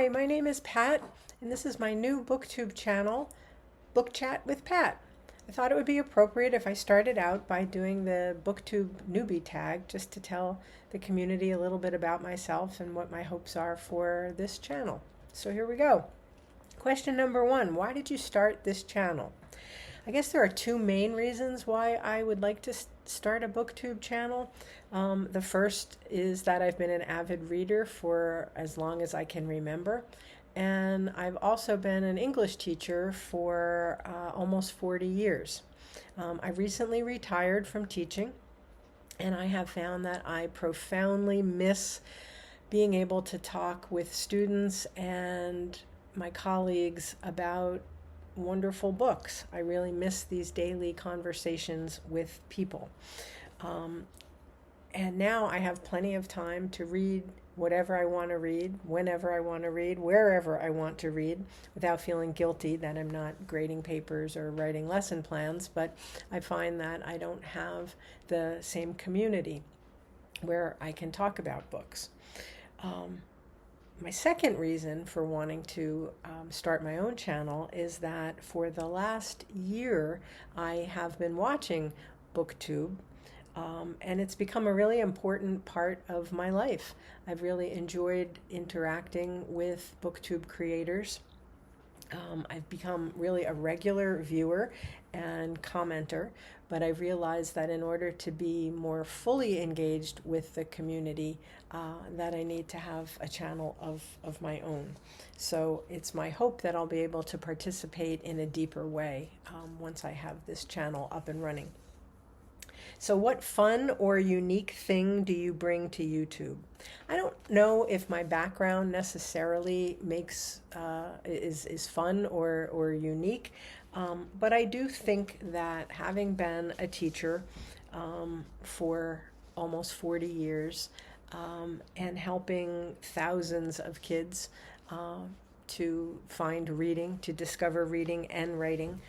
Hi, my name is Pat, and this is my new BookTube channel, Book Chat with Pat. I thought it would be appropriate if I started out by doing the BookTube Newbie Tag just to tell the community a little bit about myself and what my hopes are for this channel. So here we go. Question number 1, why did you start this channel? I guess there are two main reasons why I would like to start a BookTube channel. The first is that I've been an avid reader for as long as I can remember. And I've also been an English teacher for almost 40 years. I recently retired from teaching, and I have found that I profoundly miss being able to talk with students and my colleagues about wonderful books. I really miss these daily conversations with people. And now I have plenty of time to read whatever I want to read, whenever I want to read, wherever I want to read, without feeling guilty that I'm not grading papers or writing lesson plans. But I find that I don't have the same community where I can talk about books. My second reason for wanting to start my own channel is that for the last year I have been watching BookTube, and it's become a really important part of my life. I've really enjoyed interacting with BookTube creators. I've become really a regular viewer and commenter, but I've realized that in order to be more fully engaged with the community, that I need to have a channel of my own. So it's my hope that I'll be able to participate in a deeper way once I have this channel up and running. So what fun or unique thing do you bring to YouTube? I don't know if my background necessarily is fun or unique, but I do think that having been a teacher for almost 40 years and helping thousands of kids to find reading, to discover reading and writing,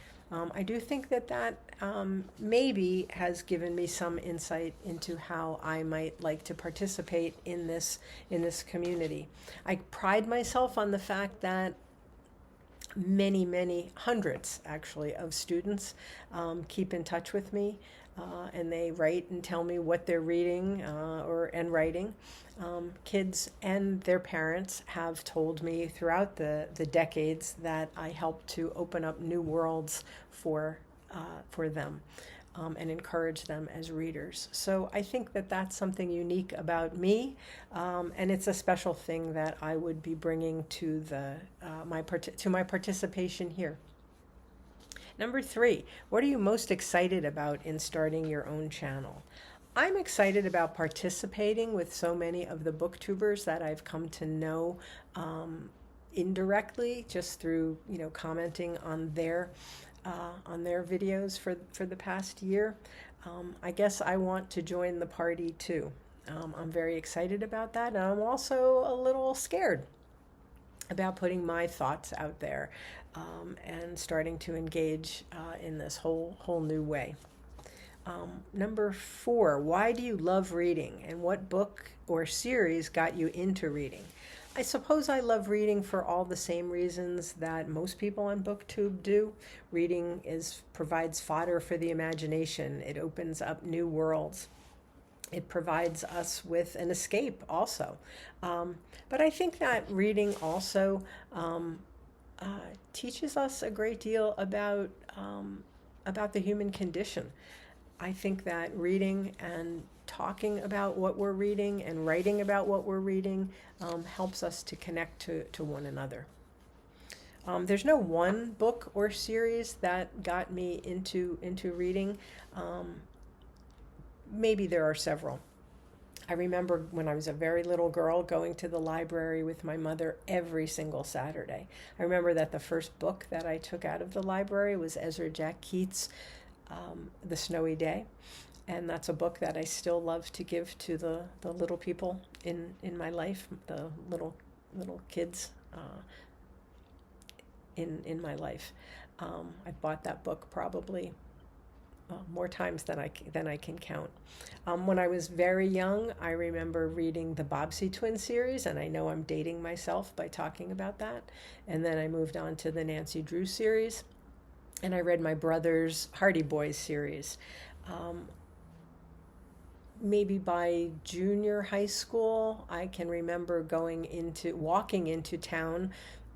I do think that maybe has given me some insight into how I might like to participate in this community. I pride myself on the fact that many hundreds actually of students keep in touch with me, and they write and tell me what they're reading and writing. Kids and their parents have told me throughout the decades that I help to open up new worlds for them and encourage them as readers. So I think that that's something unique about me, and it's a special thing that I would be bringing to my participation here. Number 3, what are you most excited about in starting your own channel? I'm excited about participating with so many of the BookTubers that I've come to know indirectly, just through commenting on their videos for the past year. I guess I want to join the party too. I'm very excited about that, and I'm also a little scared about putting my thoughts out there and starting to engage in this whole new way. Number 4, why do you love reading, and what book or series got you into reading? I suppose I love reading for all the same reasons that most people on BookTube do. Reading provides fodder for the imagination. It opens up new worlds. It provides us with an escape also. But I think that reading also teaches us a great deal about the human condition. I think that reading and talking about what we're reading and writing about what we're reading helps us to connect to one another. There's no one book or series that got me into reading. Maybe there are several. I remember when I was a very little girl going to the library with my mother every single Saturday. I remember that the first book that I took out of the library was Ezra Jack Keats' The Snowy Day. And that's a book that I still love to give to the little people in my life, the little kids in my life. I bought that book probably more times than I can count. When I was very young, I remember reading the Bobbsey Twin series, and I know I'm dating myself by talking about that. And then I moved on to the Nancy Drew series, and I read my brother's Hardy Boys series. Maybe by junior high school, I can remember walking into town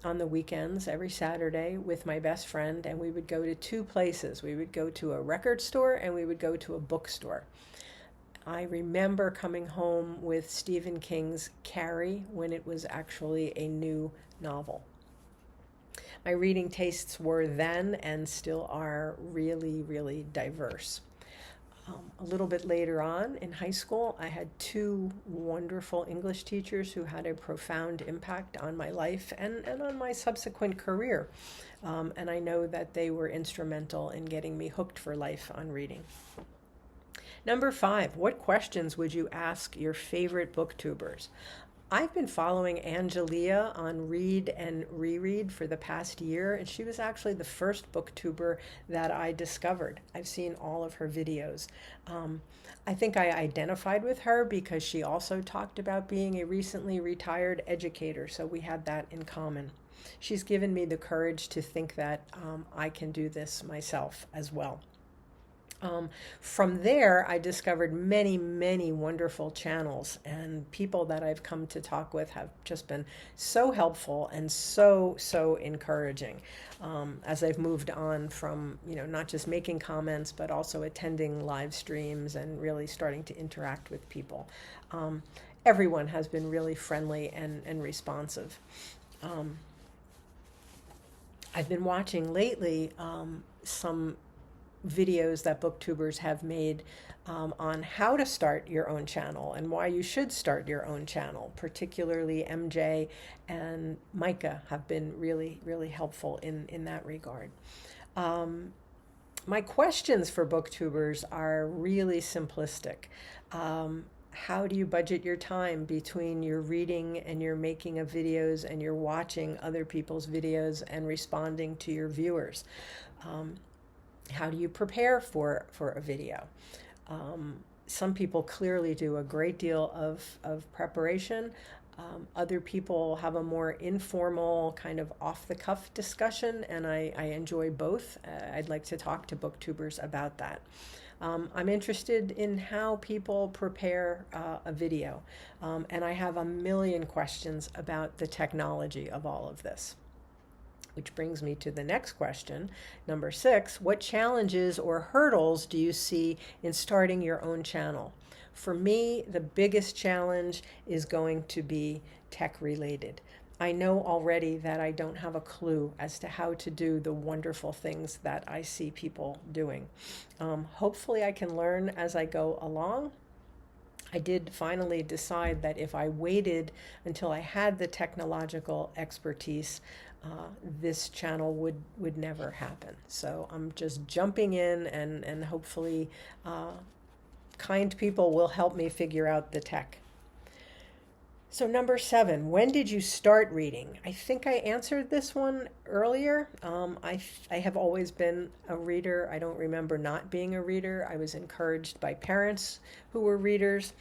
on the weekends every Saturday with my best friend, and we would go to two places. We would go to a record store and we would go to a bookstore. I remember coming home with Stephen King's Carrie when it was actually a new novel. My reading tastes were then and still are really, really diverse. A little bit later on in high school, I had two wonderful English teachers who had a profound impact on my life and on my subsequent career. And I know that they were instrumental in getting me hooked for life on reading. Number 5, what questions would you ask your favorite booktubers? I've been following Angelia on Read and Reread for the past year, and she was actually the first booktuber that I discovered. I've seen all of her videos. I think I identified with her because she also talked about being a recently retired educator, so we had that in common. She's given me the courage to think that I can do this myself as well. From there, I discovered many, many wonderful channels, and people that I've come to talk with have just been so helpful and so encouraging as I've moved on from, not just making comments, but also attending live streams and really starting to interact with people. Everyone has been really friendly and responsive. I've been watching lately some videos that booktubers have made on how to start your own channel and why you should start your own channel. Particularly MJ and Micah have been really, really helpful in that regard. My questions for booktubers are really simplistic. How do you budget your time between your reading and your making of videos and your watching other people's videos and responding to your viewers? How do you prepare for a video? Some people clearly do a great deal of preparation. Other people have a more informal, kind of off-the-cuff discussion, and I enjoy both. I'd like to talk to booktubers about that. I'm interested in how people prepare a video, and I have a million questions about the technology of all of this. Which brings me to the next question, number 6. What challenges or hurdles do you see in starting your own channel? For me, the biggest challenge is going to be tech related. I know already that I don't have a clue as to how to do the wonderful things that I see people doing. Hopefully I can learn as I go along. I did finally decide that if I waited until I had the technological expertise, this channel would never happen. So I'm just jumping in and hopefully kind people will help me figure out the tech. So number 7, when did you start reading? I think I answered this one earlier. I have always been a reader. I don't remember not being a reader. I was encouraged by parents who were readers.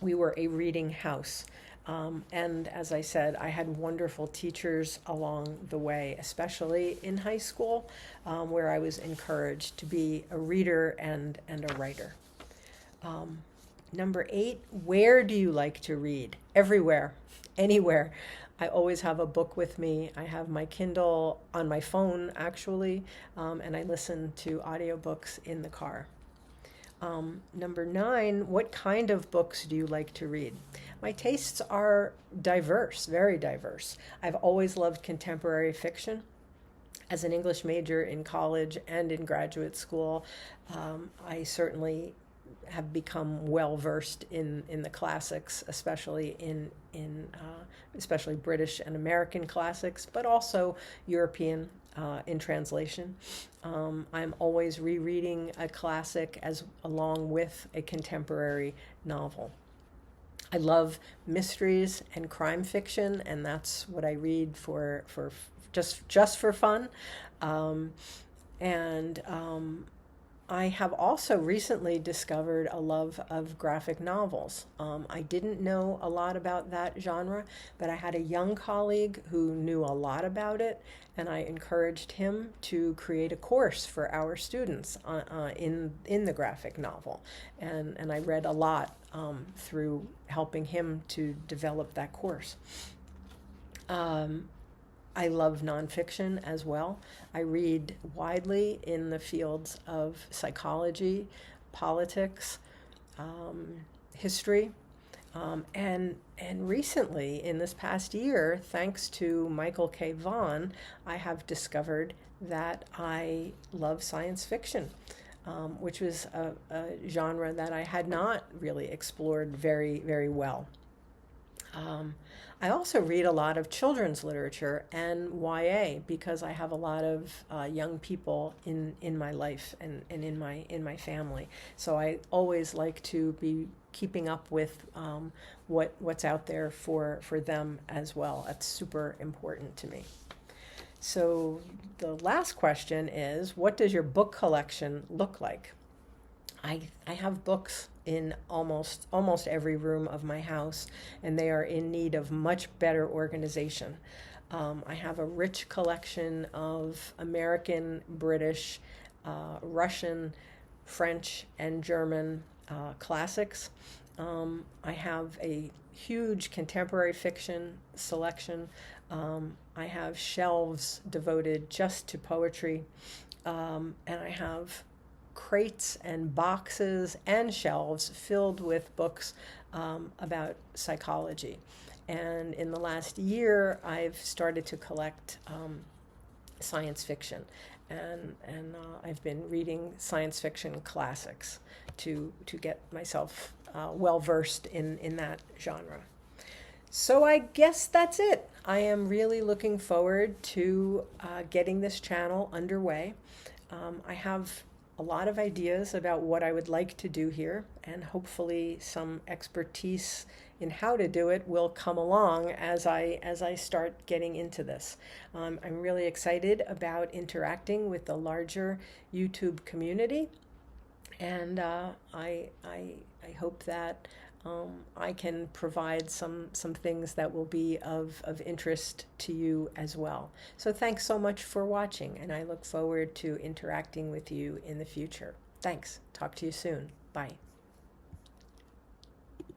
We were a reading house. And as I said, I had wonderful teachers along the way, especially in high school, where I was encouraged to be a reader and a writer. Number 8, where do you like to read? Everywhere, anywhere. I always have a book with me. I have my Kindle on my phone, actually, and I listen to audiobooks in the car. Number 9, what kind of books do you like to read? My tastes are diverse, very diverse. I've always loved contemporary fiction. As an English major in college and in graduate school, I certainly have become well versed in the classics, especially especially British and American classics, but also European in translation. I'm always rereading a classic along with a contemporary novel. I love mysteries and crime fiction, and that's what I read for just for fun. I have also recently discovered a love of graphic novels. I didn't know a lot about that genre, but I had a young colleague who knew a lot about it, and I encouraged him to create a course for our students in the graphic novel. And I read a lot through helping him to develop that course. Um, I love nonfiction as well. I read widely in the fields of psychology, politics, history, and recently, in this past year, thanks to Michael K. Vaughan, I have discovered that I love science fiction, which was a genre that I had not really explored very, very well. I also read a lot of children's literature and YA because I have a lot of young people in my life and in my family. So I always like to be keeping up with what's out there for them as well. That's super important to me. So the last question is, what does your book collection look like? I have books in almost every room of my house, and they are in need of much better organization. I have a rich collection of American, British, Russian, French, and German classics. I have a huge contemporary fiction selection. I have shelves devoted just to poetry, and I have crates and boxes and shelves filled with books about psychology. And in the last year, I've started to collect science fiction. And I've been reading science fiction classics to get myself well versed in that genre. So I guess that's it. I am really looking forward to getting this channel underway. I have a lot of ideas about what I would like to do here, and hopefully some expertise in how to do it will come along as I start getting into this. I'm really excited about interacting with the larger YouTube community, and I hope that I can provide some things that will be of interest to you as well. So thanks so much for watching, and I look forward to interacting with you in the future. Thanks. Talk to you soon. Bye.